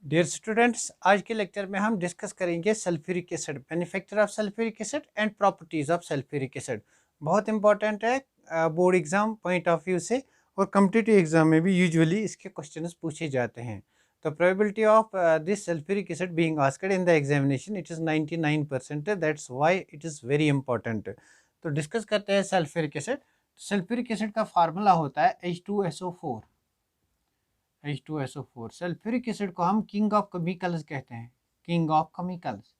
Dear students, आज के lecture में हम डिस्कस करेंगे sulphuric acid, manufacture of sulphuric acid and properties of sulphuric acid. बहुत इंपॉर्टेंट है board exam point of view से, और कम्पिटिटिव एग्जाम में भी यूजुअली इसके क्वेश्चंस पूछे जाते हैं। तो probability of this sulphuric acid being asked in the examination it is 99%, that's why it is very important. तो डिस्कस करते हैं सल्फ्यूरिक एसिड। सल्फ्यूरिक एसिड का फार्मूला होता है H2SO4। H2SO4। सल्फ्यूरिक एसिड को हम किंग ऑफ केमिकल्स कहते हैं, king of chemicals,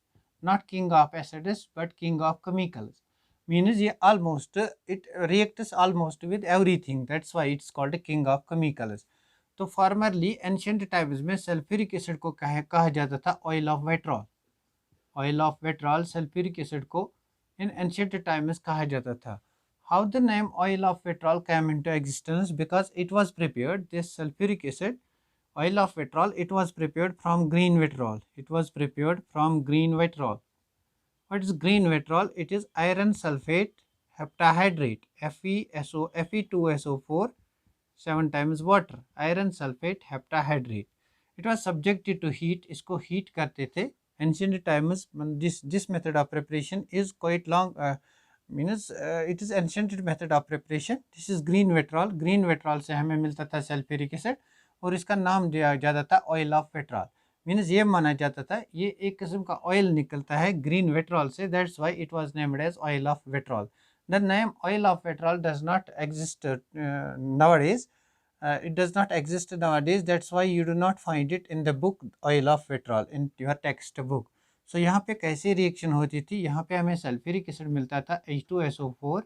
not king of acids but king of chemicals. Means ये almost it reacts almost with everything, that's why it's called king of chemicals. तो formerly ancient times में sulphuric acid को कहा जाता था oil of vitriol. Oil of vitriol sulphuric acid को in ancient times कहा जाता था। How the name oil of vitriol came into existence? Because it was prepared, this sulfuric acid, oil of vitriol, it was prepared from green vitriol. It was prepared from green vitriol. What is green vitriol? It is iron sulfate heptahydrate, Fe2SO4, 7 times water, iron sulfate heptahydrate. It was subjected to heat. इसको heat करते थे ancient times. This method of preparation is quite long. Means it is ancient method of preparation. This is green vitriol. Green vitriol से हमें मिलता था sulphuric acid, और इसका नाम दिया जाता था ऑयल ऑफ वेट्रॉल। मीन्स ये माना जाता था ये एक किस्म का ऑयल निकलता है ग्रीन वेट्रॉल से, that's why it was named as oil of vitriol. The name oil of vitriol does not exist nowadays. It does not exist nowadays. That's why you do not find it in the book oil of vitriol in your text book. सो यहाँ पे कैसी reaction होती थी, यहाँ पे हमें sulphuric acid मिलता था H2SO4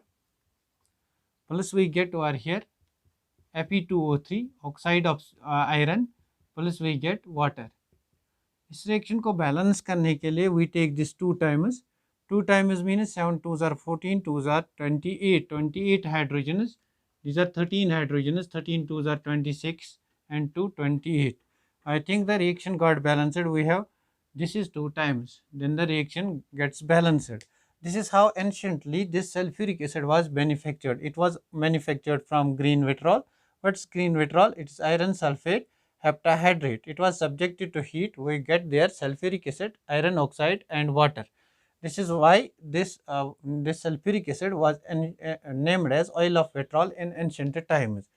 plus we get over here Fe2O3 oxide of iron plus we get water. इस रिएक्शन को बैलेंस करने के लिए we take this two times means 7 2s are 14, 2s are 28 hydrogens. These are 13 hydrogens, 13 2s are 26 and 2 28. I think the reaction got balanced. We have this is 2 times, then the reaction gets balanced. This is how anciently this sulfuric acid was manufactured. It was manufactured from green vitriol. What's green vitriol? It is iron sulfate heptahydrate. It was subjected to heat. We get there sulfuric acid, iron oxide and water. This is why this sulfuric acid was named as oil of vitriol in ancient times.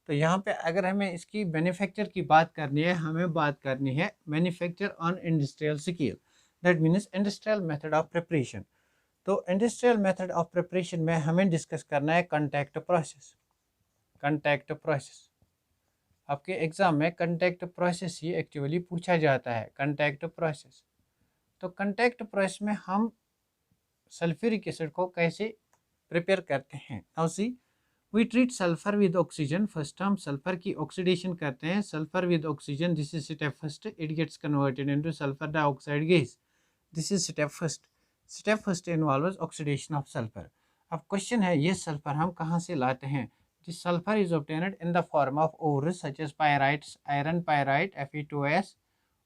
तो यहाँ पे अगर हमें इसकी manufacture की बात करनी है, हमें बात करनी है manufacture on industrial scale, that means industrial method of preparation. तो इंडस्ट्रियल मेथड ऑफ प्रिपरेशन में हमें डिस्कस करना है कंटैक्ट प्रोसेस। कंटैक्ट प्रोसेस आपके एग्जाम में कंटैक्ट प्रोसेस ही एक्चुअली पूछा जाता है, कंटैक्ट प्रोसेस। तो कंटैक्ट प्रोसेस में हम सल्फ्यूरिक एसिड को कैसे प्रिपेयर करते हैं। Now see we treat sulphur with oxygen. First हम सल्फर की ऑक्सीडेशन करते हैं, sulphur with oxygen. This is step first, it gets converted into sulphur dioxide gas. This is step first. Step first involves oxidation of sulphur. अब question है ये sulphur हम कहाँ से लाते हैं। This sulphur is obtained in the form of ores such as pyrites, iron pyrite Fe2S,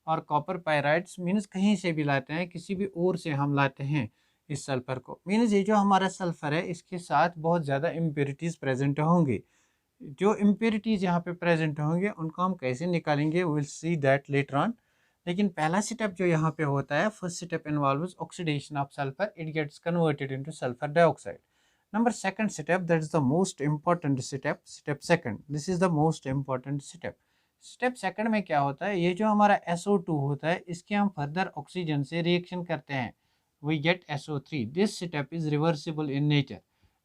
और copper pyrites. Means कहीं से भी लाते हैं, किसी भी ओर से हम लाते हैं इस सल्फर को। मीन्स ये जो हमारा सल्फर है इसके साथ बहुत ज़्यादा इम्प्योरिटीज़ प्रेजेंट होंगे। जो इम्प्योरिटीज़ यहाँ पे प्रेजेंट होंगे उनको हम कैसे निकालेंगे, will see that later on. लेकिन पहला स्टेप जो यहाँ पे होता है, first step involves oxidation of sulphur, it gets converted into sulphur dioxide. Number second step, that is the most important step, step second. This is the most important step. Step second में क्या होता है, ये जो हमारा SO2 होता है इसके हम फर्दर ऑक्सीजन से रिएक्शन करते हैं, we get SO3. This step is reversible in nature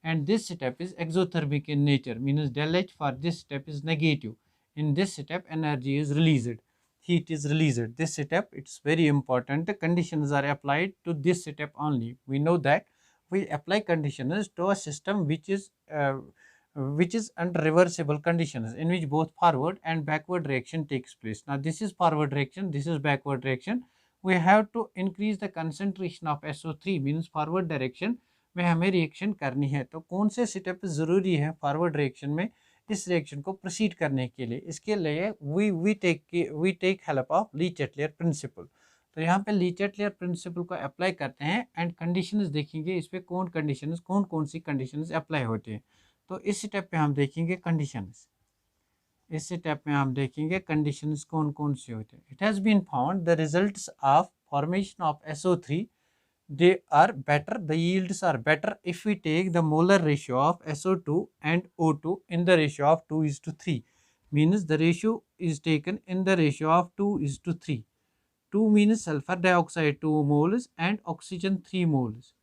and this step is exothermic in nature, means del H for this step is negative. In this step energy is released, heat is released. This step, it's very important, conditions are applied to this step only. We know that we apply conditions to a system which is under reversible conditions in which both forward and backward reaction takes place. Now this is forward reaction, this is backward reaction. We have to increase the concentration of SO3, means forward direction में हमें reaction करनी है। तो कौन से step ज़रूरी है forward reaction में इस रिएक्शन को प्रोसीड करने के लिए, इसके लिए we take help of Le Chatelier principle. तो यहाँ पे ली-चैटलियर प्रिंसिपल को अप्लाई करते हैं एंड कंडीशंस देखेंगे इस पर कौन कौन सी कंडीशंस अप्लाई होती हैं। तो इस स्टेप पे हम देखेंगे कंडीशंस। इस स्टेप में हम देखेंगे कंडीशंस कौन कौन से होते हैं. It has been found the results of formation of SO3 they are better, the yields are better if we take the molar ratio of SO2 and O2 in the ratio of 2 is to 3. Means the ratio is taken in the ratio of 2 is to 3. 2 means sulfur dioxide 2 moles and oxygen 3 moles.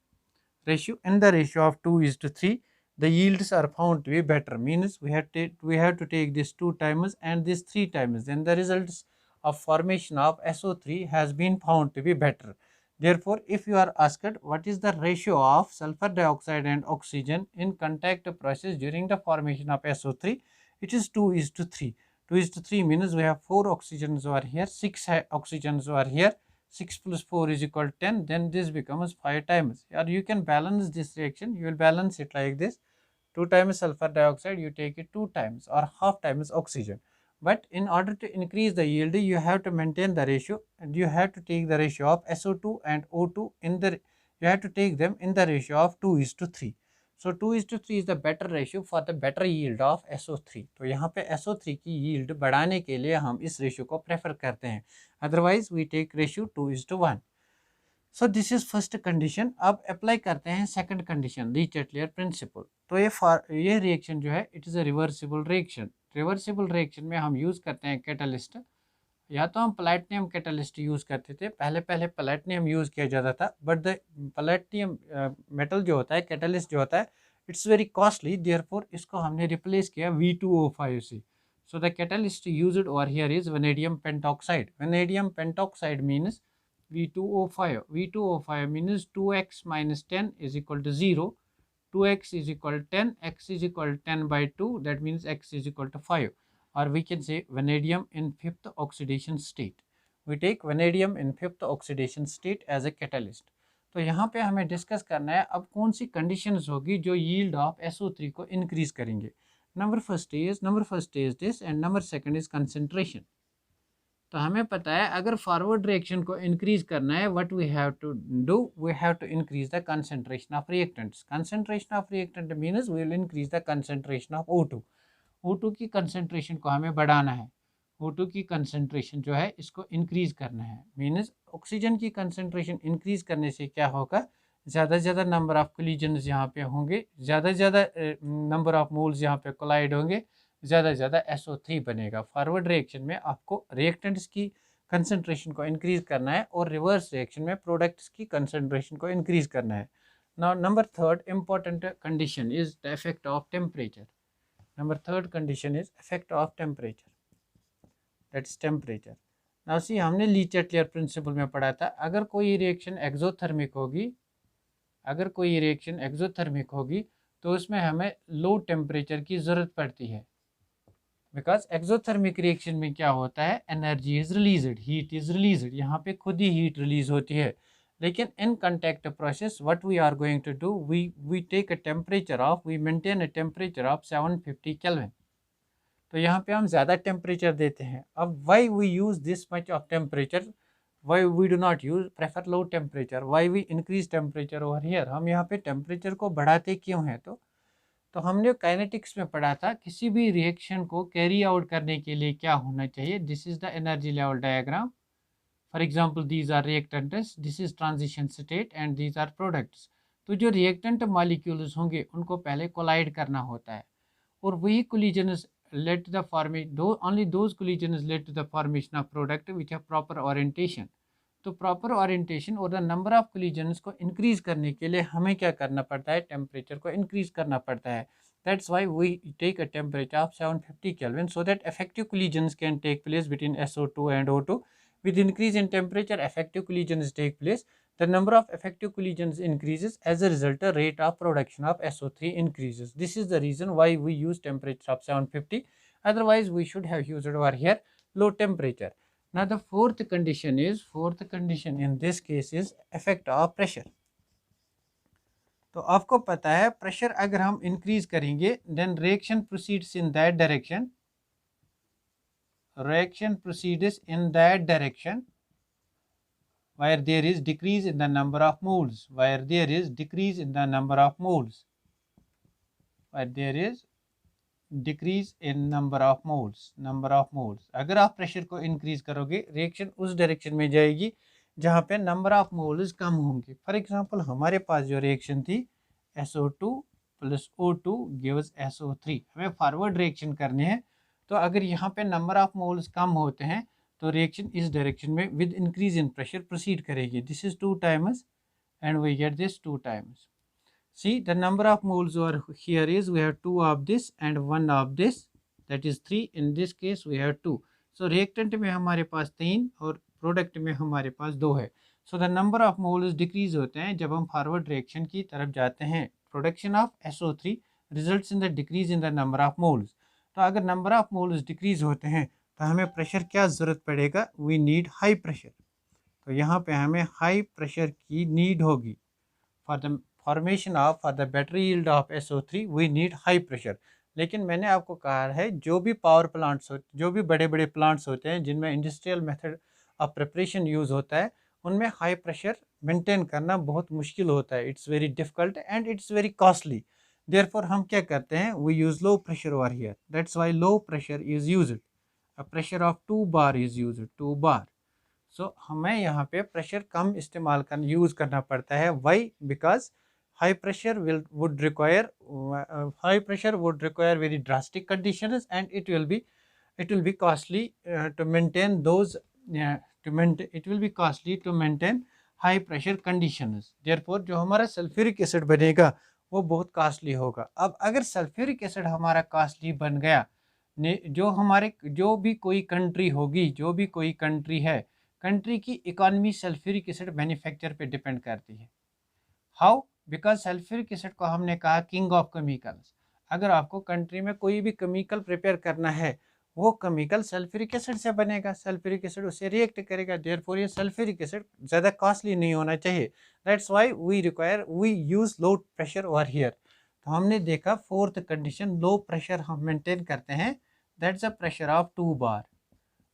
Ratio in the ratio of 2 is to 3, the yields are found to be better. Means we have to take this 2 times and this 3 times, then the results of formation of SO3 has been found to be better. Therefore, if you are asked what is the ratio of sulfur dioxide and oxygen in contact process during the formation of SO3, it is 2 is to 3. 2 is to 3 means we have 4 oxygens over here, 6 oxygens over here, 6 plus 4 is equal to 10, then this becomes 5 times. Or you can balance this reaction, you will balance it like this. 2 times sulfur dioxide, you take it 2 times or half times oxygen. But in order to increase the yield, you have to maintain the ratio and you have to take the ratio of SO2 and O2 in the, you have to take them in the ratio of 2 is to 3. So 2 is to 3 is the better ratio for the better yield of SO3. तो यहाँ पे SO3 की yield बढ़ाने के लिए हम इस ratio को प्रेफर करते हैं. Otherwise we take ratio 2 is to 1. So this is first condition. अब अप्लाई करते हैं सेकंड कंडीशन, लीचेटलियर प्रिंसिपल. तो ये रिएक्शन जो है it is a reversible reaction. Reversible reaction में हम यूज़ करते हैं कैटलिस्ट. या तो हम प्लैटिनम कैटलिस्ट यूज़ करते थे, पहले प्लैटिनम यूज़ किया जाता था, बट द प्लैटिनम मेटल जो होता है, कैटलिस्ट जो होता है, इट्स वेरी कॉस्टली. देयरफॉर इसको हमने रिप्लेस किया V2O5 से. So the catalyst used over here is vanadium pentoxide. Vanadium pentoxide means V2O5. V2O5 means 2x minus 10 is equal to 0. 2x is equal to 10, x is equal to 10 by 2, that means x is equal to 5. Or we can say vanadium in fifth oxidation state. We take vanadium in fifth oxidation state as a catalyst. तो यहाँ पे हमें discuss करना है अब कौन सी conditions होगी जो यील्ड ऑफ SO3 को इंक्रीज करेंगे. Number first is this and number second is concentration. तो हमें पता है अगर फॉरवर्ड रिएक्शन को इंक्रीज करना है, what we have to do, we have to increase the concentration of reactants. Concentration of reactant means we will increase the concentration of O2. O2 की concentration को हमें बढ़ाना है. O2 की कंसंट्रेशन जो है इसको इंक्रीज करना है. मींस ऑक्सीजन की कंसंट्रेशन इंक्रीज करने से क्या होगा, ज़्यादा से ज़्यादा नंबर ऑफ कोलिजन्स यहाँ पे होंगे, ज़्यादा से ज़्यादा नंबर ऑफ मोल्स यहाँ पे कोलाइड होंगे, ज़्यादा से ज़्यादा SO3 बनेगा. फॉरवर्ड रिएक्शन में आपको रिएक्टेंट्स की कंसंट्रेशन को इंक्रीज करना है और रिवर्स रिएक्शन में प्रोडक्ट्स की कंसंट्रेशन को इंक्रीज करना है. Now number third important condition is the effect of temperature. Number third condition is effect of temperature, that's temperature. Now see हमने लीचेटलियर प्रिंसिपल में पढ़ा था, अगर कोई रिएक्शन एक्सोथर्मिक होगी, तो उसमें हमें लो टेम्परेचर की ज़रूरत पड़ती है. बिकॉज एक्सोथर्मिक रिएक्शन में क्या होता है, energy is released, heat is released, यहाँ पे खुद ही हीट रिलीज होती है. लेकिन in contact process what we are going to do, we take a temperature of, we maintain a temperature of 750 kelvin. तो यहाँ पे हम ज़्यादा टेम्परेचर देते हैं. अब why we use this much of temperature, why we do not use prefer low temperature, why we increase temperature over here. हम यहाँ पे टेम्परेचर को बढ़ाते क्यों हैं, तो हमने काइनेटिक्स में पढ़ा था किसी भी रिएक्शन को कैरी आउट करने के लिए क्या होना चाहिए. This is the energy level diagram. For example these are reactants, this is transition state and these are products. तो जो रिएक्टेंट मॉलिक्यूल्स होंगे उनको पहले कोलाइड करना होता है और वही collisions led to the formation, only those collisions led to the formation of product which have proper orientation. तो प्रॉपर ओरिएंटेशन और द नंबर ऑफ कोलिजन्स को इंक्रीज करने के लिए हमें क्या करना पड़ता है, टेम्परेचर को इंक्रीज करना पड़ता है. That's why we take a temperature of 750 kelvin so that effective collisions can take place between SO2 and O2. With increase in temperature, effective collisions take place. The number of effective collisions increases. As a result, the rate of production of SO3 increases. This is the reason why we use temperature of 750. Otherwise, we should have used over here low temperature. Now the fourth condition in this case is effect of pressure. तो आपको पता है pressure अगर हम increase करेंगे then reaction proceeds in that direction where there is decrease in the number of moles, where there is decrease in number of moles. अगर आप pressure को इंक्रीज करोगे रिएक्शन उस डायरेक्शन में जाएगी जहाँ पे नंबर ऑफ मोल्स कम होंगे। फॉर एग्जांपल हमारे पास जो रिएक्शन थी SO2 plus O2 gives SO3, हमें फॉरवर्ड रिएक्शन करनी है। तो अगर यहाँ पे नंबर ऑफ मोल्स कम होते हैं तो रिएक्शन इस डायरेक्शन में with increase in pressure proceed करेगी। This is 2 times and we get this 2 times. See the number of moles over here is we have 2 of this and 1 of this, that is 3. In this case we have 2. So reactant में हमारे पास 3 और product में हमारे पास 2 है। So the number of moles decrease होते हैं जब हम फॉरवर्ड रिएक्शन की तरफ जाते हैं। Production of SO3 results in the decrease in the number of moles. तो अगर नंबर ऑफ मोल्स डिक्रीज होते हैं तो हमें प्रेशर क्या ज़रूरत पड़ेगा, वी नीड हाई प्रेशर। तो यहाँ पे हमें हाई प्रेशर की नीड होगी for the formation of for the better yield of SO3 we need high pressure. लेकिन मैंने आपको कहा है जो भी पावर प्लांट्स होते, जो भी बड़े बड़े प्लांट्स होते हैं जिनमें industrial method of preparation use होता है उनमें हाई प्रेशर मेंटेन करना बहुत मुश्किल होता है। It's very difficult and it's very costly. Therefore हम क्या करते हैं, we use low pressure over here, that's why low pressure is used. A pressure of 2 bar is used, 2 bar. So हमें यहाँ पे प्रेशर कम इस्तेमाल कर यूज़ करना पड़ता है। Why? Because high pressure would require high pressure would require very drastic conditions and it will be costly to maintain those it will be costly to maintain high pressure conditions। therefore जो हमारा sulphuric acid बनेगा वो बहुत costly होगा। अब अगर sulphuric acid हमारा costly बन गया, जो भी कोई कंट्री होगी, जो भी कोई कंट्री है, कंट्री की इकॉनमी सल्फ्यूरिक एसिड मैन्युफैक्चर पे डिपेंड करती है। हाउ? बिकॉज सल्फ्यूरिक एसिड को हमने कहा किंग ऑफ केमिकल्स। अगर आपको कंट्री में कोई भी केमिकल प्रिपेयर करना है वो केमिकल सल्फ्यूरिक एसिड से बनेगा, सल्फ्यूरिक एसिड उससे रिएक्ट करेगा। देयरफॉर ये सल्फ्यूरिक एसिड ज़्यादा कॉस्टली नहीं होना चाहिए। That's why we use low pressure over here. तो हमने देखा फोर्थ कंडीशन, लो प्रेशर हम मेंटेन करते हैं, that's a pressure of 2 bar.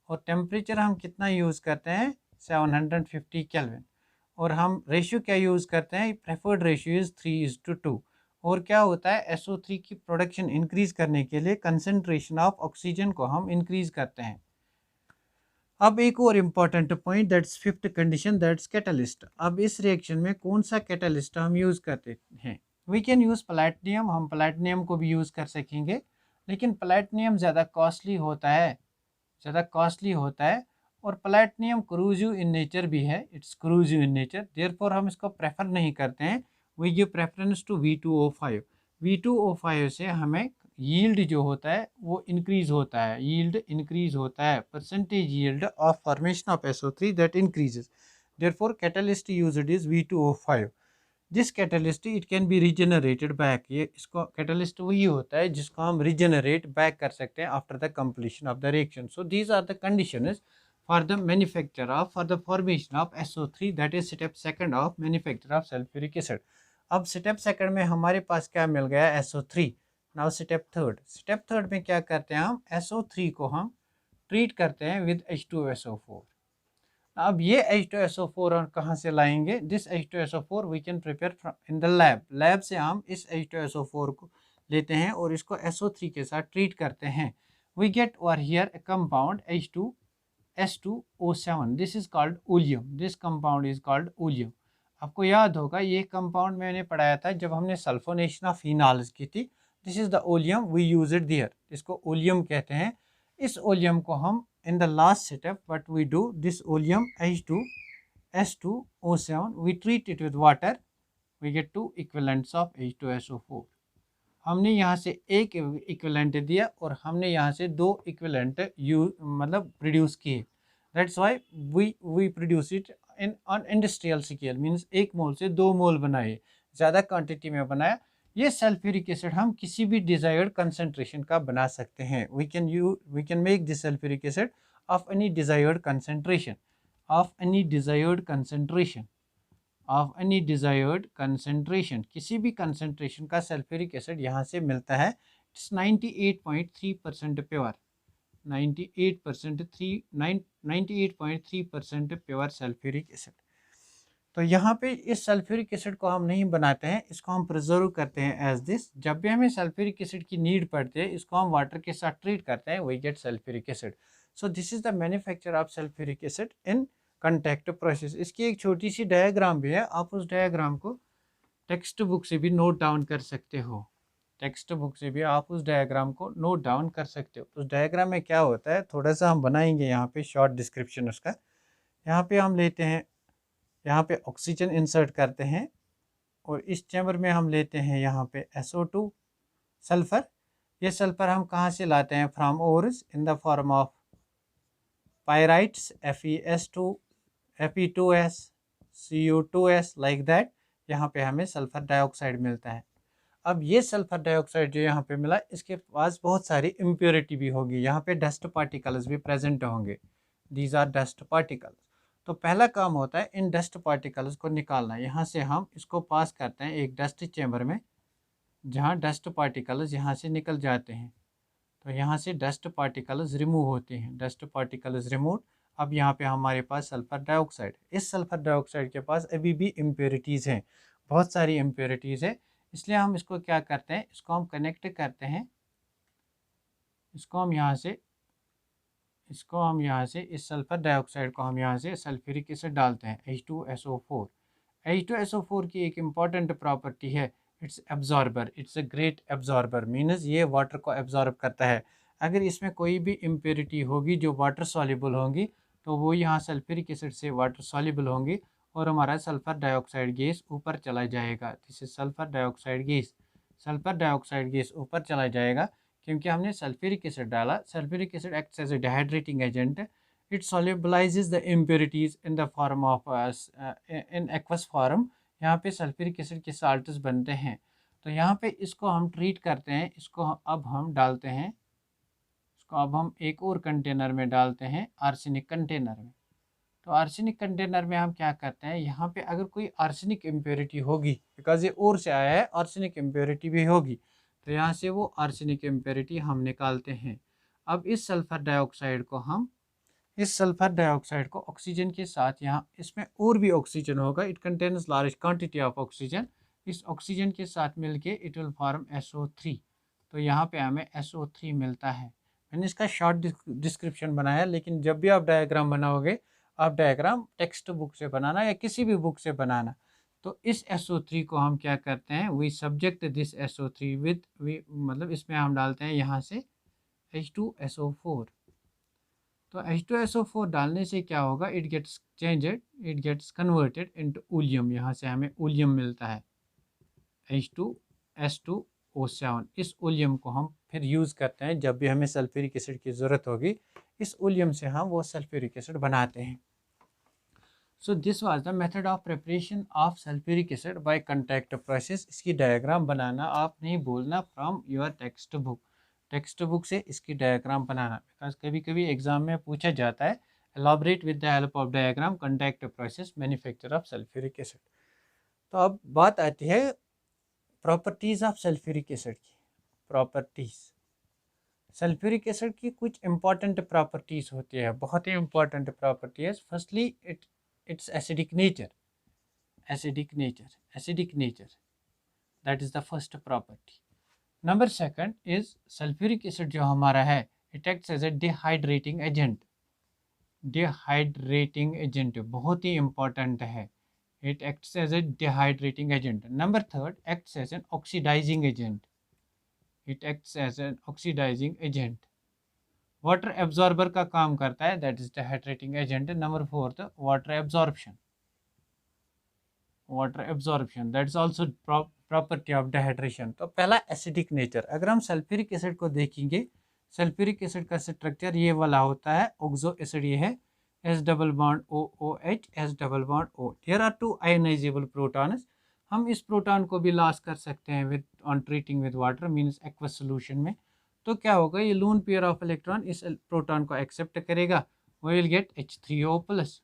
और टेम्परेचर हम कितना यूज़ करते हैं, 750 केल्विन। और हम रेशियो क्या यूज़ करते हैं, प्रेफर्ड रेशियो इज़ 3:2। और क्या होता है, SO3 की प्रोडक्शन इंक्रीज़ करने के लिए कंसनट्रेशन ऑफ ऑक्सीजन को हम इंक्रीज़ करते हैं। अब एक और important point, that's fifth condition, that's catalyst. अब इस रिएक्शन में कौन सा कैटलिस्ट हम यूज़ करते हैं, वी कैन यूज़ प्लैटिनम। हम प्लैटिनम को भी यूज़ कर सकेंगे, लेकिन प्लैटिनम ज़्यादा कॉस्टली होता है और प्लैटिनम क्रूजिव इन नेचर भी है, इट्स क्रूजिव इन नेचर। देयरफॉर हम इसको प्रेफर नहीं करते हैं। We give preference to V2O5। V2O5 से हमें यील्ड जो होता है वो इंक्रीज होता है, percentage yield of formation of SO3 that increases. Therefore catalyst used is V2O5। This catalyst it can be regenerated back. ये इसको कैटलिस्ट वही होता है जिसको हम रिजेनरेट बैक कर सकते हैं after the completion of the reaction. So these are the conditions for the manufacture for the formation of SO3, that is step second of manufacture of sulphuric acid. अब step second में हमारे पास क्या मिल गया, SO3। Now step third में क्या करते हैं, हम SO3 को हम ट्रीट करते हैं विद H2SO4। अब ये H2SO4 कहाँ से लाएंगे, this H2SO4 we can prepare in the lab से हम इस H2SO4 को लेते हैं और इसको SO3 के साथ ट्रीट करते हैं। We get over here a compound H2S2O7, this is called oleum, this compound is called oleum. आपको याद होगा ये कंपाउंड मैंने पढ़ाया था जब हमने सल्फोनेशन ऑफ फिनॉल्स की थी। This is the oleum, we use it there, इसको ओलियम कहते हैं। इस ओलियम को हम in the last step what we do, this oleum H2S2O7 we treat it with water, we get 2 equivalents of H2SO4। हमने यहाँ से एक इक्विवेलेंट दिया और हमने यहाँ से 2 इक्विवेलेंट मतलब प्रोड्यूस किए। That's why we produce it in on industrial scale, means 1 mole से 2 मोल बनाए, ज़्यादा क्वांटिटी में बनाया। ये सल्फ्यूरिक एसिड हम किसी भी डिज़ायर्ड कंसनट्रेशन का बना सकते हैं। We can make this sulphuric acid of any desired concentration, किसी भी कंसनट्रेशन का सल्फ्यूरिक एसिड यहाँ से मिलता है। It's 98.3% pure, 98.3% pure sulphuric acid. तो यहाँ पे इस सल्फ्यूरिक एसिड को हम नहीं बनाते हैं, इसको हम प्रिजर्व करते हैं एज दिस। जब भी हमें सल्फ्यूरिक एसिड की नीड पड़ती है, इसको हम वाटर के साथ ट्रीट करते हैं, we get sulphuric acid. So this is the manufacture of sulphuric acid in contact process. इसकी एक छोटी सी डायग्राम भी है, आप उस डायग्राम को टेक्स्ट बुक से भी नोट डाउन कर सकते हो। टेक्स्ट बुक से भी आप उस डायग्राम को नोट डाउन कर सकते हो। उस डायग्राम में क्या होता है, थोड़ा सा हम बनाएंगे यहाँ पे शॉर्ट डिस्क्रिप्शन उसका। यहाँ पे हम लेते हैं, यहाँ पे ऑक्सीजन इंसर्ट करते हैं और इस चैम्बर में हम लेते हैं यहाँ पे SO2 सल्फ़र। ये सल्फ़र हम कहाँ से लाते हैं, from ores in the form of pyrites, FeS2, Fe2S, Cu2S, like that. यहाँ पे हमें सल्फ़र डाइऑक्साइड मिलता है। अब ये सल्फ़र डाइऑक्साइड जो यहाँ पे मिला, इसके पास बहुत सारी इम्प्योरिटी भी होगी, यहाँ पे डस्ट पार्टिकल्स भी प्रेजेंट होंगे, दीज आर डस्ट पार्टिकल्स। तो पहला काम होता है इन डस्ट पार्टिकल्स को निकालना। यहाँ से हम इसको पास करते हैं एक डस्ट चैम्बर में, जहाँ डस्ट पार्टिकल्स यहाँ से निकल जाते हैं। तो यहाँ से डस्ट पार्टिकल्स रिमूव होते हैं, डस्ट पार्टिकल्स रिमूव। अब यहाँ पे हमारे पास सल्फ़र डाइऑक्साइड, इस सल्फ़र डाइऑक्साइड के पास अभी भी इम्प्योरिटीज़ हैं, बहुत सारी इम्प्योरिटीज़ है। इसलिए हम इसको क्या करते हैं, इसको हम कनेक्ट करते हैं, इसको हम यहाँ से इस सल्फ़र डाइऑक्साइड को हम यहाँ से सल्फ्यूरिक एसिड डालते हैं, H2SO4। H2SO4 की एक इम्पॉर्टेंट प्रॉपर्टी है, it's absorber, it's a great absorber, means ये वाटर को एब्जॉर्ब करता है। अगर इसमें कोई भी इम्प्योरिटी होगी जो वाटर सॉल्युबल होंगी, तो वो यहाँ सल्फ्यूरिक एसिड से वाटर सॉल्युबल होंगी और हमारा सल्फ़र डाइऑक्साइड गैस ऊपर चला जाएगा। This is sulphur dioxide gas, sulphur dioxide gas ऊपर चला जाएगा क्योंकि हमने सल्फ्यूरिक एसिड डाला। Sulphuric acid acts as a dehydrating agent, it solubilizes the impurities in the form of in aqueous form। यहाँ पे सल्फ्यूरिक एसिड के साल्ट्स बनते हैं। तो यहाँ पे इसको हम ट्रीट करते हैं, इसको अब हम डालते हैं, इसको अब हम एक और कंटेनर में डालते हैं, आर्सेनिक कंटेनर में। तो आर्सेनिक कंटेनर में हम क्या करते हैं, यहाँ पे अगर कोई आर्सेनिक इम्प्योरिटी होगी, बिकॉज ये और से आया है, आर्सेनिक इम्प्योरिटी भी होगी, तो यहाँ से वो आर्सेनिक इम्प्योरिटी हम निकालते हैं। अब इस सल्फ़र डाइऑक्साइड को ऑक्सीजन के साथ, यहाँ इसमें और भी ऑक्सीजन होगा, it contains large quantity of oxygen, इस ऑक्सीजन के साथ मिलके इट विल फॉर्म SO3। तो यहाँ पे हमें SO3 मिलता है। मैंने इसका शॉर्ट डिस्क्रिप्शन बनाया, लेकिन जब भी आप डायग्राम बनाओगे, आप डायग्राम टेक्स्ट बुक से बनाना या किसी भी बुक से बनाना। तो इस SO3 को हम क्या करते हैं, we subject this SO3 with, मतलब इसमें हम डालते हैं यहाँ से H2SO4। तो H2SO4 डालने से क्या होगा, इट गेट्स कन्वर्टेड इनटू ऊलियम, यहाँ से हमें ऊलियम मिलता है, H2S2O7। इस ऊलियम को हम फिर यूज़ करते हैं जब भी हमें सल्फ्यूरिक एसिड की ज़रूरत होगी, इस ऊलियम से हम वो सल्फ्यूरिक एसिड बनाते हैं। So this was the method of preparation of sulphuric acid by contact process. इसकी डायग्राम बनाना आप नहीं भूलना from your text book, text book से इसकी डायग्राम बनाना, बिकॉज कभी कभी एग्जाम में पूछा जाता है, elaborate with the help of diagram contact process manufacture of sulphuric acid. तो अब बात आती है प्रॉपर्टीज़ ऑफ सल्फ्यूरिक एसिड की। प्रॉपर्टीज़, सल्फ्यूरिक एसिड की कुछ इंपॉर्टेंट प्रॉपर्टीज़ होती है, बहुत ही important properties. Firstly it's acidic nature, that is the first property. Number second is sulphuric acid जो हमारा है, it acts as a dehydrating agent, dehydrating agent बहुत ही इंपॉर्टेंट है, it acts as a dehydrating agent. Number third, acts as an oxidising agent, it acts as an oxidising agent. Water absorber का काम करता है, that is dehydrating agent. Number fourth, water absorption, that is also property of dehydration. तो पहला acidic nature, अगर हम sulphuric acid को देखेंगे, सल्फ्यूरिक एसिड का स्ट्रक्चर ये वाला होता है, ऑक्सो एसिड ये है, S double bond OOH, S double bond O, there are 2 ionisable protons. हम इस प्रोटॉन को भी लॉस कर सकते हैं with on treating with water, means aqueous solution में। तो क्या होगा, ये लोन पेयर ऑफ इलेक्ट्रॉन इस प्रोटॉन को एक्सेप्ट करेगा, we will get H3O plus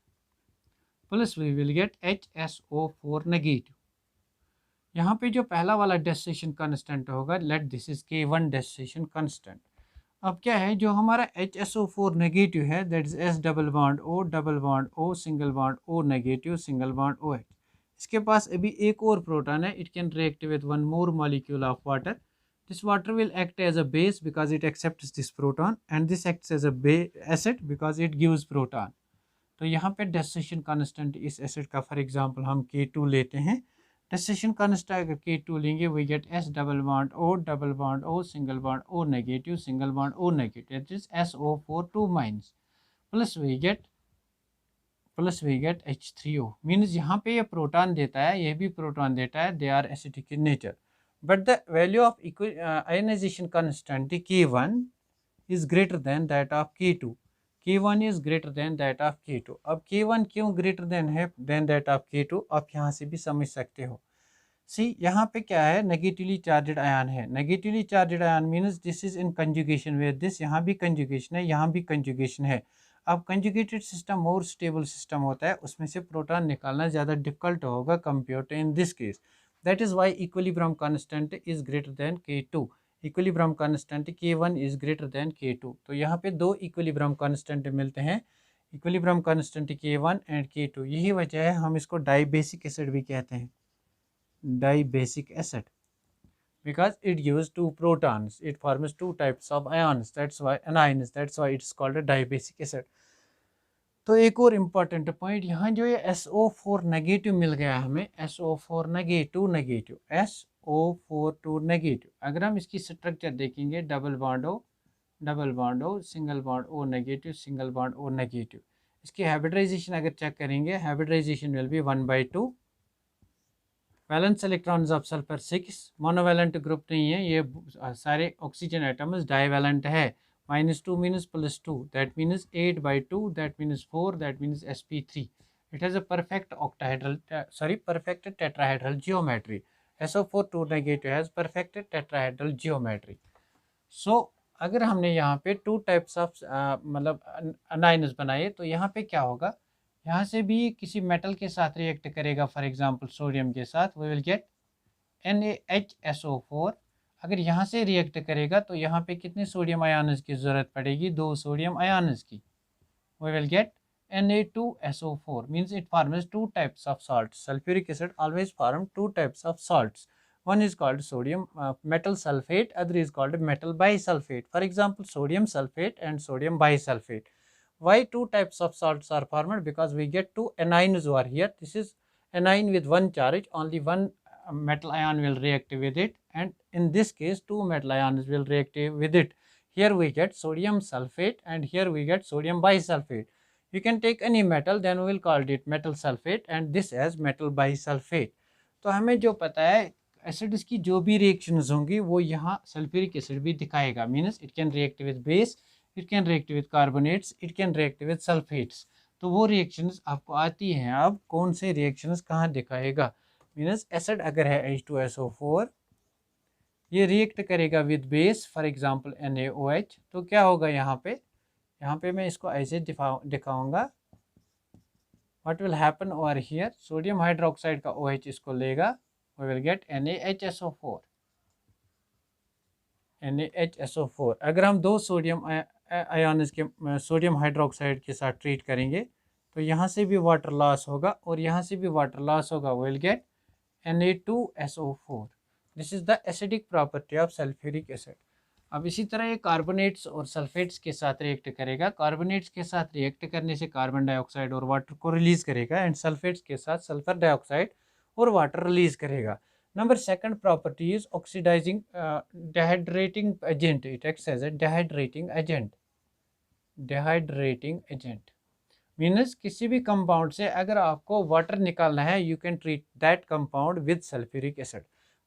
we will get HSO4 negative. यहाँ पे जो पहला वाला डेसिशन कांस्टेंट होगा, let this is K1 डेसिशन constant. अब क्या है, जो हमारा HSO4 नेगेटिव है, that is S double bond O single bond O negative single bond OH। इसके पास अभी एक और प्रोटॉन है, it can react with one more molecule of water. This water will act as a base because it accepts this proton, and this acts as a acid because it gives proton. तो यहाँ पे decision constant इस acid का for example हम K2 लेते हैं. डेसिशन कांस्टेंट अगर K2 लेंगे we get S double bond O single bond O negative single bond O negative, that is SO4 2 minus plus we get H3O. Means यहाँ पे ये प्रोटॉन देता है, ये भी प्रोटॉन देता है, they are acidic in nature. But the value of ionization constant K1 is greater than that of K2. K1 is greater than that of K2. अब K1 क्यों greater than है than that of K2 आप यहाँ से भी समझ सकते हो. See यहाँ पे क्या है, negatively charged ion है. Negatively charged ion means this is in conjugation with this. यहाँ भी conjugation है, यहाँ भी conjugation है. अब conjugated system more stable system होता है, उसमें से प्रोटॉन निकालना ज़्यादा difficult होगा compared to in this case. That is why equilibrium constant is greater than K2. Equilibrium constant K1 is greater than K2. तो यहाँ पे दो equilibrium constant मिलते हैं, equilibrium constant K1 and K2. यही वजह है हम इसको डाइबेसिक एसिड भी कहते हैं, dibasic acid, because it gives two protons, it forms two types of ions, that's why anions, that's why it's called a diabasic acid. तो एक और इम्पॉर्टेंट पॉइंट, यहाँ जो ये SO4 नेगेटिव मिल गया हमें, SO4 नेगेटिव SO4 नेगेटिव, अगर हम इसकी स्ट्रक्चर देखेंगे double bond O single bond O negative single bond O negative. इसकी हाइब्रिडाइजेशन अगर चेक करेंगे, hybridisation will be 1/2. Valence electrons of sulphur 6, monovalent group नहीं है, ये सारे ऑक्सीजन एटम्स डाइवैलेंट है. -2 means +2, that means 8/2, that means 4, that means sp3. It has a perfect perfect tetrahedral geometry. SO4 2 negative has perfect tetrahedral geometry. So अगर हमने यहाँ पे to types of मतलब अनाइन्स बनाए तो यहाँ पे क्या होगा, यहाँ से भी किसी मेटल के साथ रिएक्ट करेगा, फॉर एग्जांपल सोडियम के साथ, वी विल गेट NaHSO4. अगर यहाँ से रिएक्ट करेगा तो यहाँ पे कितने सोडियम आयन्स की ज़रूरत पड़ेगी, 2 सोडियम आयन्स की. We will get Na2SO4. Means it forms two types of salt. Sulphuric acid always form two types of salts. One is called sodium metal sulfate, other is called metal bisulfate. For example, sodium sulfate and sodium bisulfate. Why two types of salts are formed? Because we get two anions over here. This is anion with one charge, only one metal ion will react with it, and in this case two metal ions will react with it. Here we get sodium sulfate and here we get sodium bisulfate. You can take any metal, then we will call it metal sulfate and this as metal bisulfate. तो हमें जो पता है acids की जो भी reactions होंगी वो यहाँ सल्फ्यूरिक एसिड भी दिखाएगा. Means it can react with base, it can react with carbonates, it can react with sulphates. तो वो रिएक्शंस आपको आती हैं. अब कौन से रिएक्शंस कहाँ दिखाएगा, मीन्स एसिड अगर है H2SO4, ये रिएक्ट करेगा with base, for example NaOH. तो क्या होगा यहाँ पे मैं इसको ऐसे दिखाऊंगा. What will happen over here, sodium hydroxide का OH इसको लेगा, we will get NaHSO4. अगर हम दो सोडियम आयन्स के सोडियम हाइड्रोक्साइड के साथ ट्रीट करेंगे तो यहाँ से भी वाटर लॉस होगा और यहाँ से भी वाटर लॉस होगा. we will get Na2SO4. This is the acidic property of sulphuric acid. अब इसी तरह ये कार्बोनेट्स और सल्फेट्स के साथ रिएक्ट करेगा. कार्बोनेट्स के साथ रिएक्ट करने से कार्बन डाइऑक्साइड और वाटर को रिलीज करेगा एंड सल्फेट्स के साथ सल्फर डाइऑक्साइड और वाटर रिलीज करेगा. Number second property is oxidising dehydrating agent. It acts as a dehydrating agent. Means किसी भी कंपाउंड से अगर आपको वाटर निकालना है, you can treat that compound with sulphuric acid.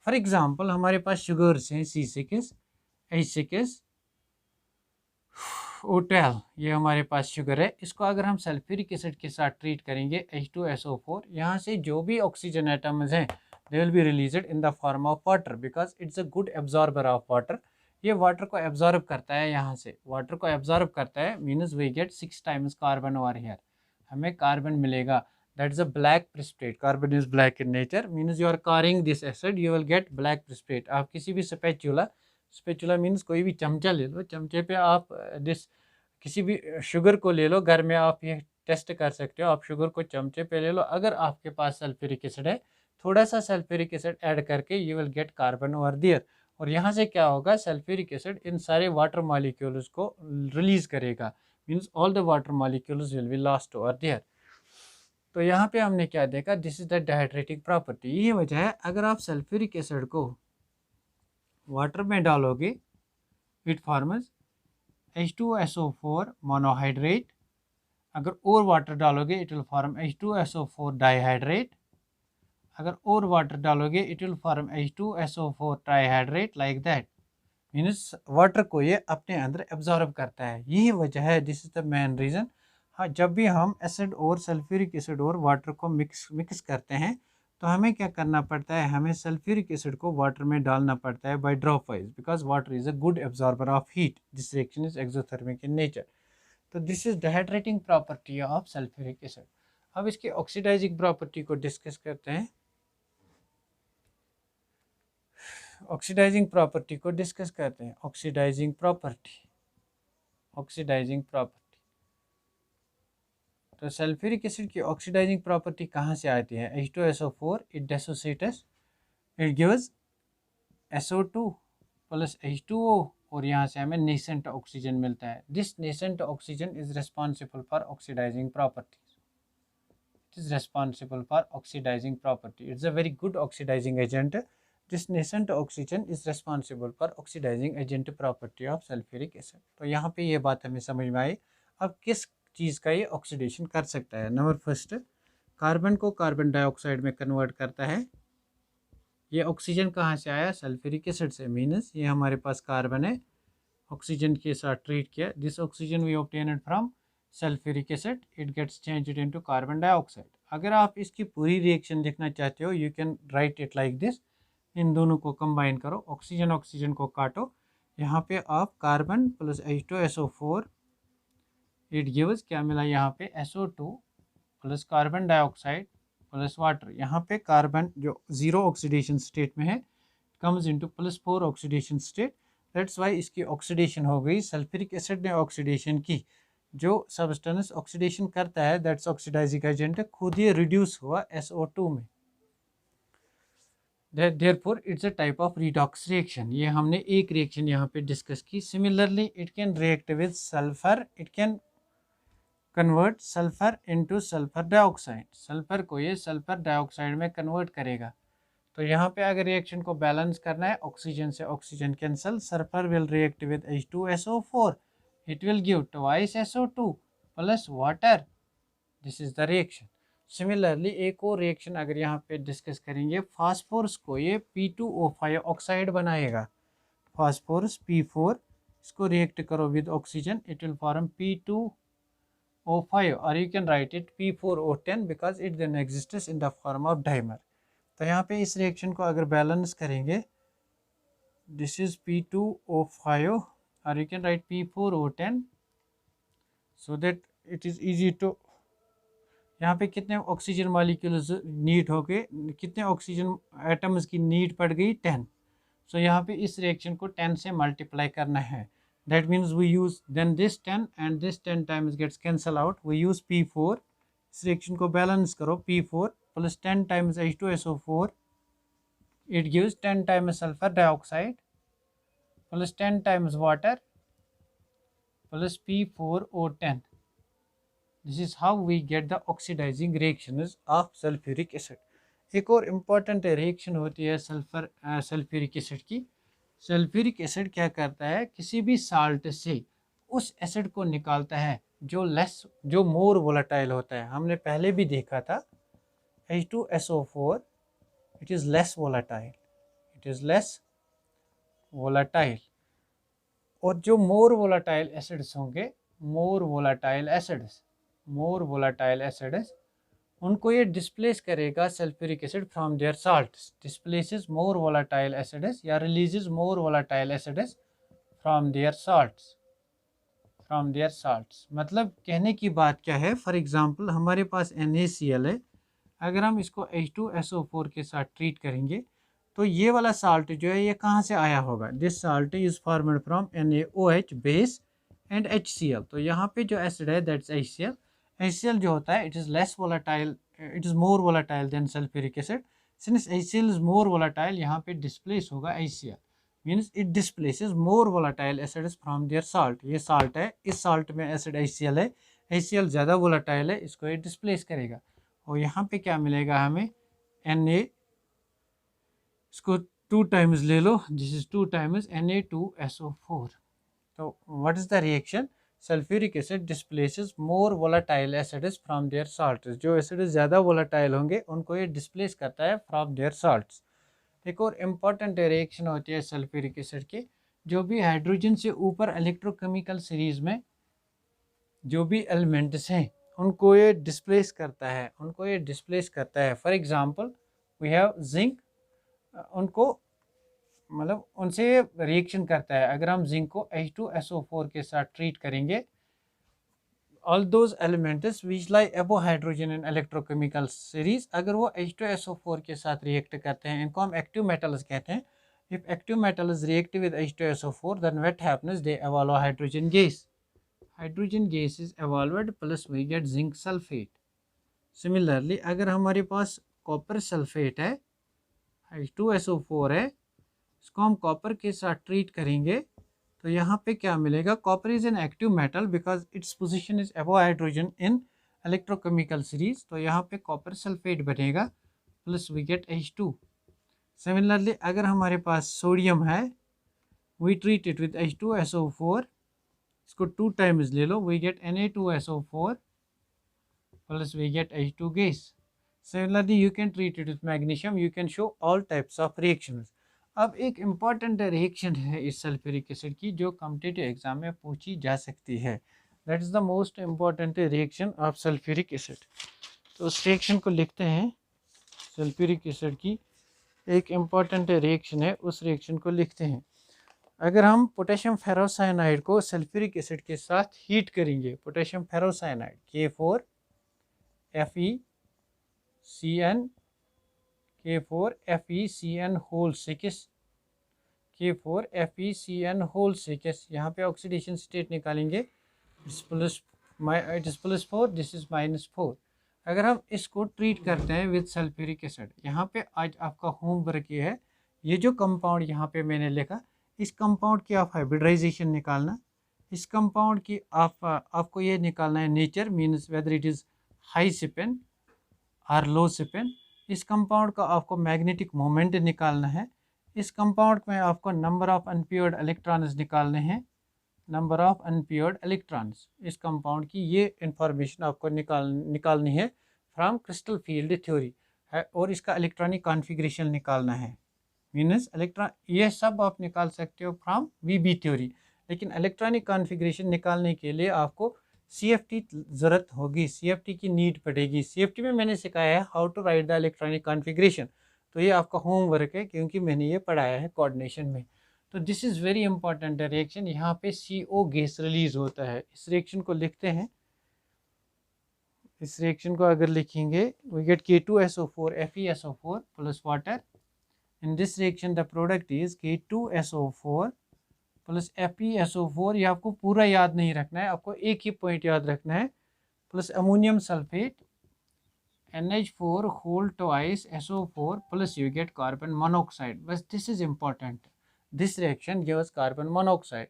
For example हमारे पास शुगर्स हैं C6, H6, O12, ये हमारे पास शुगर है. इसको अगर हम सल्फ्यूरिक एसिड के साथ ट्रीट करेंगे H2SO4, यहाँ से जो भी ऑक्सीजन एटम्स हैं they will be released in the form of water because it's a good absorber of water. ये वाटर को एब्जॉर्ब करता है, यहाँ से वाटर को एब्जॉर्ब करता है. Means we get 6 times carbon over here. हमें कार्बन मिलेगा, that is a black precipitate. Carbon is black in nature. Means you are carrying this acid, you will get black precipitate. आप किसी भी spatula means कोई भी चमचा ले लो, चमचे पे आप किसी भी शुगर को ले लो, घर में आप ये टेस्ट कर सकते हो। आप शुगर को चमचे पे ले लो, अगर आपके पास सल्फ्यूरिक एसिड है, थोड़ा सा सल्फ्यूरिक एसिड ऐड करके you will get carbon over there, और यहाँ से क्या होगा, सल्फ्यूरिक एसिड इन सारे वाटर मॉलिक्यूल्स को रिलीज करेगा, means all the water molecules will be lost over there. तो यहाँ पे हमने क्या देखा, this is the dehydrating property. ये वजह है, अगर आप सल्फ्यूरिक एसिड को वाटर में डालोगे, इट फॉर्म्स H2SO4 मोनोहाइड्रेट, अगर और वाटर डालोगे it will form H2SO4 dihydrate, अगर और वाटर डालोगे it will form H2SO4 trihydrate, like that. Means water को ये अपने अंदर एब्जॉर्ब करता है। यही वजह है, this is the main reason. हाँ, जब भी हम एसिड और सल्फ्यूरिक एसिड और वाटर को मिक्स करते हैं, तो हमें क्या करना पड़ता है, हमें सल्फ्यूरिक एसिड को वाटर में डालना पड़ता है by drop wise, because water is a good absorber of heat, this reaction is exothermic in nature. तो this is dehydrating property of sulphuric acid. अब इसकी ऑक्सीडाइजिंग प्रॉपर्टी को डिस्कस करते हैं। ऑक्सीडाइजिंग प्रॉपर्टी को डिस्कस करते हैं। Oxidising property, oxidising property. तो सल्फ्यूरिक एसिड की ऑक्सीडाइजिंग प्रॉपर्टी कहाँ से आती है, H2SO4 it dissociates, it gives SO2 plus H2O, और यहाँ से हमें नेसेंट ऑक्सीजन मिलता है। This nascent oxygen is responsible for oxidising properties, it is responsible for oxidising property, it's a very good oxidising agent. This nascent oxygen is responsible for oxidising agent property of sulphuric acid. तो यहाँ पे ये बात हमें समझ में आई। अब किस चीज़ का ये ऑक्सीडेशन कर सकता है, नंबर फर्स्ट, कार्बन को कार्बन डाइऑक्साइड में कन्वर्ट करता है। ये ऑक्सीजन कहाँ से आया, सल्फ्यूरिक एसिड से, मीन्स ये हमारे पास कार्बन है, ऑक्सीजन के साथ ट्रीट किया, this oxygen we obtained from sulphuric acid, it gets changed into carbon dioxide. अगर आप इसकी पूरी रिएक्शन देखना चाहते हो, you can write it like this, इन दोनों को कंबाइन करो, ऑक्सीजन ऑक्सीजन को काटो, यहाँ पे आप carbon plus H2SO4, it gives क्या मिला यहाँ पे, SO2 plus carbon dioxide plus water. यहाँ पे कार्बन जो जीरो ऑक्सीडेशन स्टेट में है comes into +4 oxidation state, that's why इसकी ऑक्सीडेशन हो गई। सल्फ्यूरिक एसिड ने ऑक्सीडेशन की, जो सब्सटेंस ऑक्सीडेशन करता है दैट्स ऑक्सीडाइजिंग एजेंट, खुद ये रिड्यूस हुआ SO2 में, therefore it's a type of redox reaction. ये हमने एक रिएक्शन यहाँ पे डिस्कस की। Similarly it can react with sulphur, it can convert sulphur into sulphur dioxide, sulphur को ये सल्फर डाइऑक्साइड में कन्वर्ट करेगा। तो यहाँ पे अगर रिएक्शन को बैलेंस करना है, ऑक्सीजन से oxygen cancel, sulphur will react with H2SO4, it will give twice SO2 plus water, this is the reaction. Similarly एक और रिएक्शन अगर यहाँ पे डिस्कस करेंगे, फास्फोरस को ये P2O5 ऑक्साइड बनाएगा, फास्फोरस P4, इसको रिएक्ट करो with oxygen, it will form P2O5, और you can write it P4O10 because it then exists in the form of dimer. तो यहाँ पे इस रिएक्शन को अगर बैलेंस करेंगे, दिस इज P2O5 और you can write P4O10, so that it is easy to, यहाँ पे कितने ऑक्सीजन मॉलिक्यूल्स नीड हो गए, कितने ऑक्सीजन एटम्स की नीड पड़ गई, 10। सो यहाँ पे इस रिएक्शन को 10 से मल्टीप्लाई करना है, that means we use then this 10 and this 10 times gets cancel out, we use P4। इस रिएक्शन को बैलेंस करो, P4 plus 10 times H2SO4, it gives 10 times sulphur dioxide plus 10 times water plus P4O10। This is how we get the oxidising reactions of sulphuric acid. एक और important reaction होती है sulphuric acid की। Sulphuric acid क्या करता है, किसी भी साल्ट से उस एसिड को निकालता है जो मोर वोलेटाइल होता है। हमने पहले भी देखा था H2SO4, it is less volatile, it is less volatile, और जो मोर वोलेटाइल एसिड्स होंगे, मोर वोलेटाइल एसिड्स, उनको ये डिस्प्लेस करेगा sulphuric acid from their salts, displaces more volatile acids या releases more volatile acids from their salts. मतलब कहने की बात क्या है, फॉर एग्जांपल हमारे पास NaCl है, अगर हम इसको H2SO4 के साथ ट्रीट करेंगे तो ये वाला साल्ट जो है ये कहाँ से आया होगा, this salt is formed from NaOH base and HCl। तो यहाँ पे जो एसिड है दैट्स HCl, HCl जो होता है, it is less volatile, it is more volatile than sulphuric acid. Since HCl is more volatile, यहाँ पे डिस्प्लेस होगा HCl, means it displaces more volatile acids from their salt. ये salt है, इस salt में एसिड HCl है, HCl ज़्यादा volatile है, इसको ये डिस्प्लेस करेगा। और यहाँ पे क्या मिलेगा हमें, Na, इसको 2 टाइम्स ले लो, दिस इज 2 टाइम्स Na2SO4। तो what is the reaction, sulphuric acid displaces more volatile acids from their salts. जो एसिड्स ज़्यादा वोलाटाइल होंगे उनको ये डिस्प्लेस करता है फ्रॉम देयर साल्ट्स। एक और इम्पॉर्टेंट रिएक्शन होती है सल्फ्यूरिक एसिड की, जो भी हाइड्रोजन से ऊपर इलेक्ट्रोकेमिकल सीरीज में जो भी एलिमेंट्स हैं उनको ये डिस्प्लेस करता है, उनको ये डिस्प्लेस करता है। For example we have zinc, उनको मतलब उनसे रिएक्शन करता है। अगर हम जिंक को H2SO4 के साथ ट्रीट करेंगे, all those elements which lie above hydrogen in electrochemical series, अगर वो H2SO4 के साथ रिएक्ट करते हैं, इनको हम एक्टिव मेटल्स कहते हैं। If active metals react with H2SO4 then what happens, they evolve hydrogen gas. Hydrogen gas is evolved plus we get zinc sulfate. Similarly अगर हमारे पास कॉपर सल्फेट है, H2SO4 है, इसको हम कॉपर के साथ ट्रीट करेंगे तो यहाँ पे क्या मिलेगा, copper is an active metal because its position is above hydrogen in electrochemical series. तो यहाँ पे कॉपर सल्फेट बनेगा plus we get H2। Similarly अगर हमारे पास सोडियम है, we treat it with H2SO4, इसको 2 टाइम्स ले लो, we get Na2SO4 plus we get H2 gas. Similarly you can treat it with magnesium, you can show all types of reactions. अब एक important reaction है इस sulphuric acid की जो competitive exam में पूछी जा सकती है, that is the most important reaction of sulphuric acid. तो उस रिएक्शन को लिखते हैं, सल्फ्यूरिक एसिड की एक इम्पॉर्टेंट रिएक्शन है, उस रिएक्शन को लिखते हैं। अगर हम पोटेशियम फेरोसाइनाइड को सल्फ्यूरिक एसिड के साथ हीट करेंगे, potassium ferrocyanide K4FeCN whole 6, K4FeCN whole 6, यहाँ पे ऑक्सीडेशन स्टेट निकालेंगे, it is plus 4, this is -4। अगर हम इसको ट्रीट करते हैं विद सल्फ्यूरिक एसिड, यहाँ पे आज आपका होमवर्क ये है, ये जो कंपाउंड यहाँ पे मैंने लिखा, इस कंपाउंड की आप हाइब्रिडाइजेशन निकालना, इस कंपाउंड की आपको ये निकालना है nature, means whether it is high spin और लो सिपेन। इस कंपाउंड का आपको मैग्नेटिक मोमेंट निकालना है। इस कंपाउंड में आपको नंबर ऑफ अनपेयर्ड इलेक्ट्रॉन्स निकालने हैं, नंबर ऑफ अनपेयर्ड इलेक्ट्रॉन्स। इस कंपाउंड की ये इंफॉर्मेशन आपको निकालनी है फ्रॉम क्रिस्टल फील्ड थ्योरी है, और इसका इलेक्ट्रॉनिक कॉन्फ़िगरेशन निकालना है, मीन्स इलेक्ट्रॉन, ये सब आप निकाल सकते हो फ्रॉम वीबी थ्योरी। लेकिन इलेक्ट्रॉनिक कॉन्फ़िगरेशन निकालने के लिए आपको CFT ज़रूरत होगी, CFT की नीड पड़ेगी। CFT में मैंने सिखाया है how to write the electronic configuration, तो ये आपका होमवर्क है क्योंकि मैंने ये पढ़ाया है कोऑर्डिनेशन में। तो this is very important reaction, यहाँ पे CO गैस रिलीज होता है। इस रिएक्शन को लिखते हैं, इस रिएक्शन को अगर लिखेंगे, we get K2SO4 FeSO4 plus water. In this reaction the product is K2SO4 plus FeSO4, ये आपको पूरा याद नहीं रखना है, आपको एक ही पॉइंट याद रखना है, plus ammonium sulphate NH4 whole twice SO4 plus you get carbon monoxide. बस this is important, this reaction gives carbon monoxide.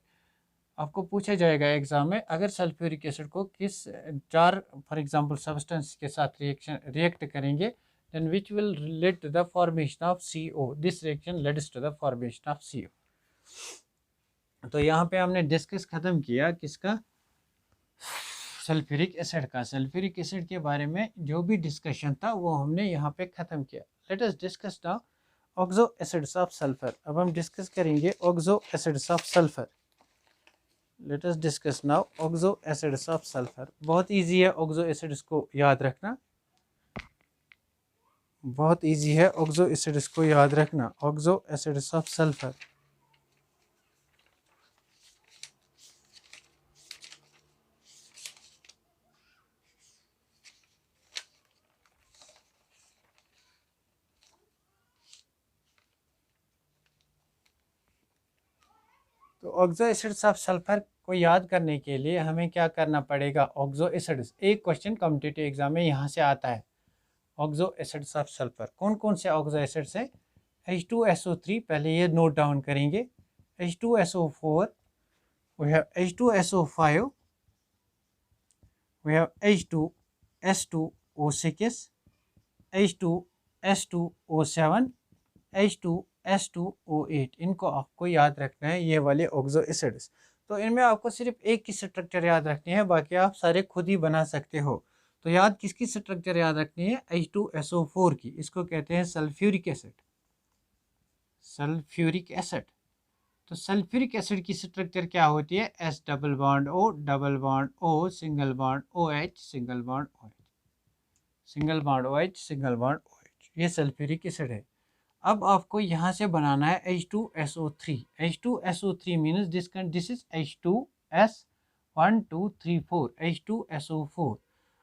आपको पूछा जाएगा एग्जाम में, अगर सल्फ्यूरिक एसिड को किस 4 फॉर एग्जांपल सब्सटेंस के साथ रिएक्ट करेंगे, then which will lead to the formation of CO. This reaction leads to the formation of CO. तो यहाँ पे हमने डिस्कस ख़त्म किया किसका, सल्फ्यूरिक एसिड का। सल्फ्यूरिक एसिड के बारे में जो भी डिस्कशन था वो हमने यहाँ पे ख़त्म किया। Let us discuss now oxo acids of sulphur. अब हम डिस्कस करेंगे oxo acids of sulphur. Let us discuss now oxo acids of sulphur. बहुत इजी है ऑक्सो एसिड्स को याद रखना, बहुत इजी है ऑक्सो एसिड्स को याद रखना, ऑक्सो एसिड्स ऑफ सल्फर। तो ऑक्सो एसिड्स ऑफ सल्फर आपको याद करने के लिए हमें क्या करना पड़ेगा, ऑक्सो एसिड्स। एक क्वेश्चन कॉम्पिटिटिव एग्जाम में यहाँ से आता है, ऑक्सो एसिड्स ऑफ सल्फर। कौन कौन से ऑक्सो एसिड्स है? H2SO3, पहले ये नोट डाउन करेंगे। H2SO4, we have H2SO5, we have H2S2O6, H2S2O7, H2S2O8। इनको आपको याद रखना है, ये वाले ऑक्सो एसिड्स। तो इनमें आपको सिर्फ एक की स्ट्रक्चर याद रखनी है, बाकी आप सारे खुद ही बना सकते हो। तो याद किसकी स्ट्रक्चर याद रखनी है? H2SO4 की। इसको कहते हैं सल्फ्यूरिक एसिड, सल्फ्यूरिक एसिड। तो सल्फ्यूरिक एसिड की स्ट्रक्चर क्या होती है? S double bond O, double bond O, single bond OH, single bond OH, single bond OH, single bond OH। ये सल्फ्यूरिक एसिड है। अब आपको यहाँ से बनाना है H2SO3। H2SO3 means this is H2S1 2 3 4, H2SO4।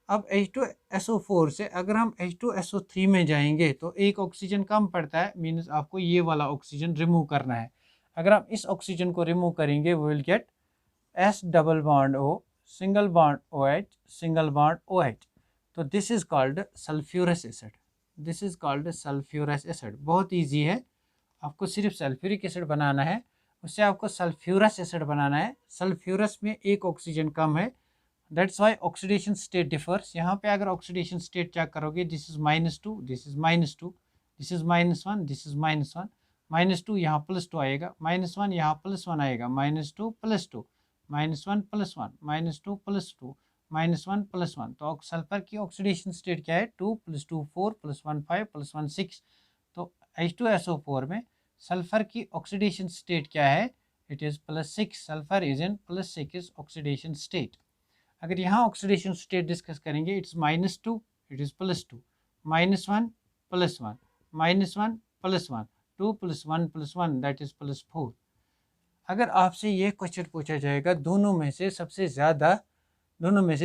अब H2SO4 से अगर हम H2SO3 में जाएंगे तो एक ऑक्सीजन कम पड़ता है, मीन्स आपको ये वाला ऑक्सीजन रिमूव करना है। अगर हम इस ऑक्सीजन को रिमूव करेंगे, we will get S double bond O, single bond OH, single bond OH। तो this is called sulphurous acid, this is called sulphurous acid. बहुत इजी है, आपको सिर्फ सल्फ्यूरिक एसिड बनाना है, उससे आपको सल्फ्यूरस एसिड बनाना है। सल्फ्यूरस में एक ऑक्सीजन कम है, that's Y oxidation state differs. यहाँ पे अगर ऑक्सीडेशन स्टेट चेक करोगे, this is -2, this is -2, this is -1, this is -1, -2 यहाँ +2 आएगा, -1 यहाँ +1 आएगा, -2 +2, -1 +1, -2 +2, -1 +1। तो सल्फर की ऑक्सीडेशन स्टेट क्या है? 2 + 2 4 + 1 5 + 1 6। तो H2SO4 में सल्फर की ऑक्सीडेशन स्टेट क्या है? It is +6। Sulphur is in +6 oxidation state. अगर यहाँ ऑक्सीडेशन स्टेट डिस्कस करेंगे, it's -2, it is +2, -1 +1, -1 +1, 2 + 1 + 1 that is +4। अगर आपसे ये क्वेश्चन पूछा जाएगा दोनों में से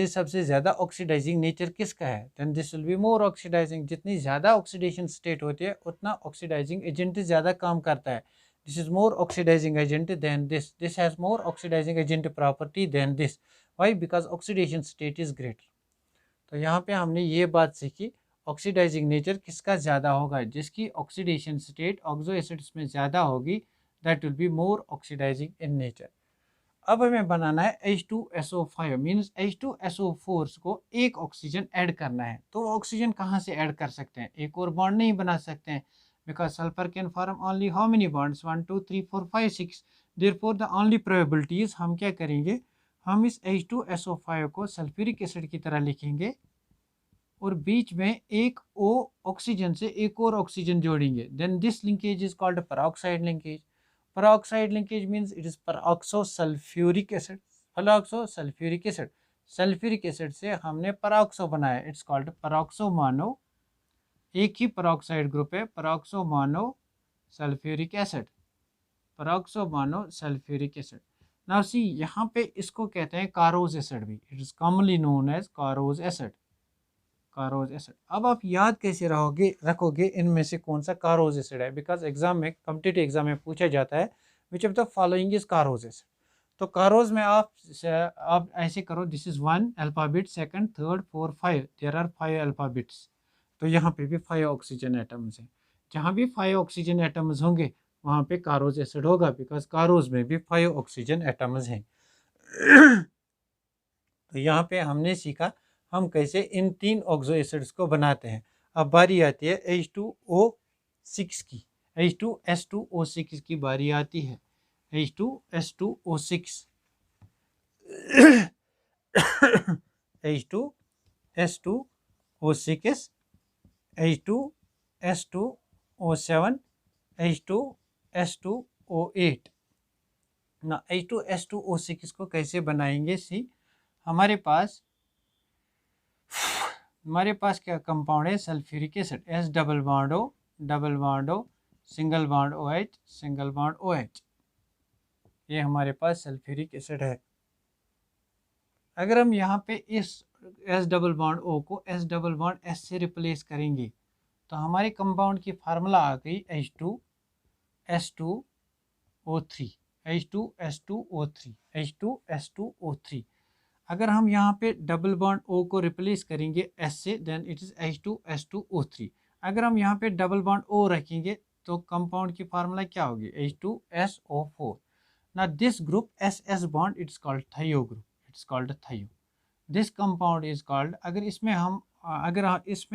सबसे ज़्यादा ऑक्सीडाइजिंग नेचर किसका है, then this will be more oxidising. जितनी ज़्यादा ऑक्सीडेशन स्टेट होती है उतना ऑक्सीडाइजिंग एजेंट ज़्यादा काम करता है। This is more oxidising agent than this has more oxidising agent property than this. Why? Because oxidation state is greater. तो यहाँ पे हमने ये बात सीखी, ऑक्सीडाइजिंग नेचर किसका ज़्यादा होगा? जिसकी ऑक्सीडेशन स्टेट ऑक्सो एसिड्स में ज़्यादा होगी, that will be more oxidising in nature. अब हमें बनाना है H2SO5, मीन्स H2SO4 को एक ऑक्सीजन ऐड करना है। तो ऑक्सीजन कहाँ से ऐड कर सकते हैं? एक और बॉन्ड नहीं बना सकते हैं, because sulphur can form only how many bonds? 1 2 3 4 5 6। Therefore the only probabilities, हम क्या करेंगे, हम इस H2SO5 को सल्फ्यूरिक एसिड की तरह लिखेंगे और बीच में एक O ऑक्सीजन से एक और ऑक्सीजन जोड़ेंगे, then this linkage is called peroxide linkage. Peroxide linkage means it is peroxo sulphuric acid, peroxo sulphuric acid. Sulphuric acid से हमने पेरोक्सो बनाया, इट्स कॉल्ड पेरोक्सो मोनो। एक ही पेरोक्साइड ग्रुप है, peroxo mono sulphuric acid, peroxo mono sulphuric acid. Now see, यहाँ पे इसको कहते हैं कारोज एसिड भी, it is commonly known as Caro's acid, Caro's acid. अब आप याद कैसे रखोगे इनमें से कौन सा कारोज एसिड है? बिकॉज एग्जाम में, कॉम्पिटिटिव एग्जाम में पूछा जाता है which of the following is Caro's acid. तो कारोज में आप ऐसे करो, this is 1 alphabet, second, third, 4 5, there are 5 alphabets. तो यहाँ पे भी 5 ऑक्सीजन एटम्स हैं। जहाँ भी 5 ऑक्सीजन एटम्स होंगे वहाँ पे कारोज एसिड होगा, बिकॉज कारोज में भी 5 ऑक्सीजन एटम्स हैं। तो यहाँ पे हमने सीखा हम कैसे इन 3 ऑक्सो एसिड्स को बनाते हैं। अब बारी आती है H2O6 की, H2S2O6 की बारी आती है, H2S2O6 H2S2O6, H2S2O7, H2S2O8। ना H2S2O6 को कैसे बनाएंगे? सी, हमारे पास क्या कंपाउंड है? Sulphuric acid, S double bond O, single bond OH, single bond OH। ये हमारे पास सल्फ्यूरिक एसिड है। अगर हम यहाँ पे इस S डबल बॉन्ड O को S डबल बॉन्ड S से रिप्लेस करेंगे तो हमारे कंपाउंड की फार्मूला आ गई H2S2O3। H2S2O3, H2S2O3। अगर हम यहाँ पे डबल बॉन्ड O को रिप्लेस करेंगे S से, देन इट इज़ H2S2O3। अगर हम यहाँ पे डबल बॉन्ड O रखेंगे तो कंपाउंड की फार्मूला क्या होगी, H2SO4। ना this group SS bond it's called थायो ग्रुप, इट्स कॉल्ड थायो। दिस कंपाउंड इज कॉल्ड, अगर इसमें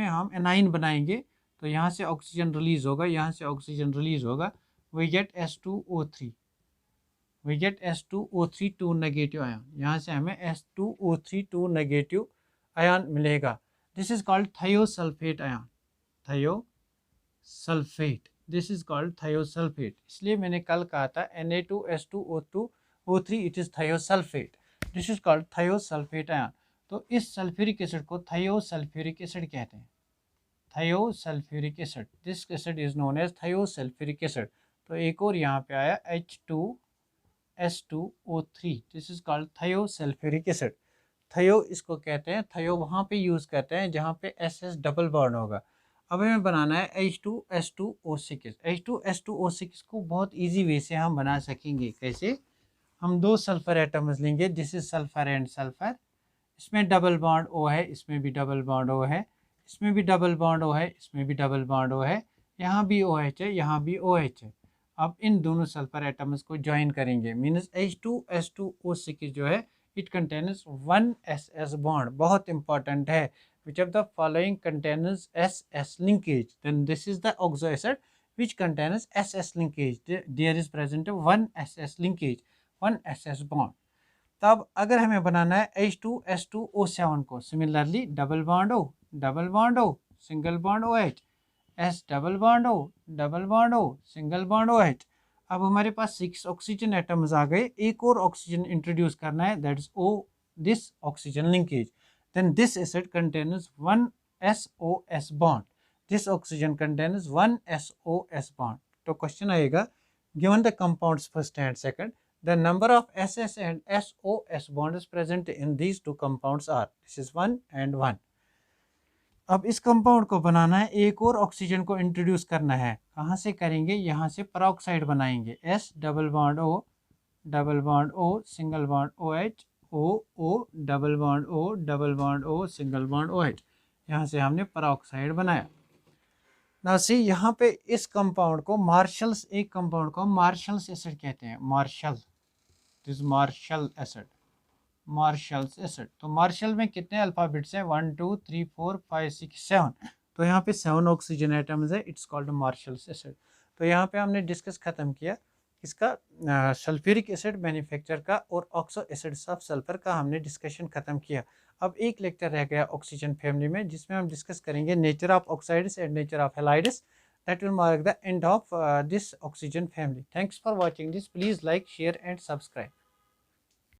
हम एनाइन बनाएंगे तो यहाँ से ऑक्सीजन रिलीज होगा, यहाँ से ऑक्सीजन रिलीज होगा, we get H2O3, we get H2O3 2 negative ion, यहाँ से हमें H2O3 2 नेगेटिव आयन मिलेगा। This is called thiosulphate ion, thiosulphate, this is called thiosulphate. इसलिए मैंने कल कहा था Na2S2O3 it is thiosulphate, this is called thiosulphate ion. तो इस सल्फ्यूरिक एसिड को थायोसल्फ्यूरिक एसिड कहते हैं, thiosulphuric acid, this acid is known as thiosulphuric acid. तो एक और यहाँ पे आया H2S2O3, this is called thiosulphuric acid. Thio इसको कहते हैं, थायो वहाँ पे यूज़ करते हैं जहाँ पे SS डबल बॉन्ड होगा। अब हमें बनाना है H2S2O6। H2S2O6 को बहुत इजी वे से हम बना सकेंगे। कैसे, हम दो सल्फर एटम्स लेंगे, this is sulphur and sulphur, इसमें डबल बॉन्ड O है, इसमें भी डबल बॉन्ड O है, इसमें भी डबल बॉन्ड O है, इसमें भी डबल बॉन्ड O है, यहाँ भी OH है, यहाँ भी OH है। अब इन दोनों सल्फर एटम्स को ज्वाइन करेंगे, मीन्स H2S2O6 जो है इट कंटेन्स 1 SS बॉन्ड, बहुत इंपॉर्टेंट है। Which of the following contains SS linkage, then this is the oxo acid which contains SS linkage, there is present 1 SS linkage, 1 SS bond। तब अगर हमें बनाना है H2S2O7 को, similarly double bond O, double bond O, single bond OH, S double bond O, double bond O, single bond OH। अब हमारे पास 6 oxygen atoms आ गए, एक और ऑक्सीजन इंट्रोड्यूस करना है, that is O, this oxygen linkage, then this acid contains 1 SOS bond, this oxygen contains 1 SOS bond. तो question आएगा, given the compounds first and second, the number of SS and SOS bonds present in these two compounds are, this is 1 and 1। अब इस compound को बनाना है, एक और oxygen को introduce करना है, कहाँ से करेंगे, यहाँ से पेरोक्साइड बनाएंगे, S double bond O, double bond O, single bond OH, O O double bond O, double bond O, single bond OH, यहाँ से हमने पेरोक्साइड बनाया। ना सी यहाँ पे इस कंपाउंड को मार्शल्स, एक कंपाउंड को मार्शल्स एसिड कहते हैं, Marshall, this Marshall acid, Marshall's acid. तो मार्शल में कितने अल्फाबेट्स हैं, 1 2 3 4 5 6 7, तो यहाँ पे 7 ऑक्सीजन एटम्स है, इट्स कॉल्ड मार्शल्स एसिड। तो यहाँ पे हमने डिस्कस खत्म किया इसका सल्फ्यूरिक एसिड मैन्युफैक्चर का और ऑक्सो एसिड ऑफ सल्फर का हमने डिस्कशन खत्म किया। अब एक लेक्चर रह गया ऑक्सीजन फैमिली में, जिसमें हम डिस्कस करेंगे nature of oxides and nature of halides. That will mark the end of this oxygen family. Thanks for watching this. Please like, share and subscribe.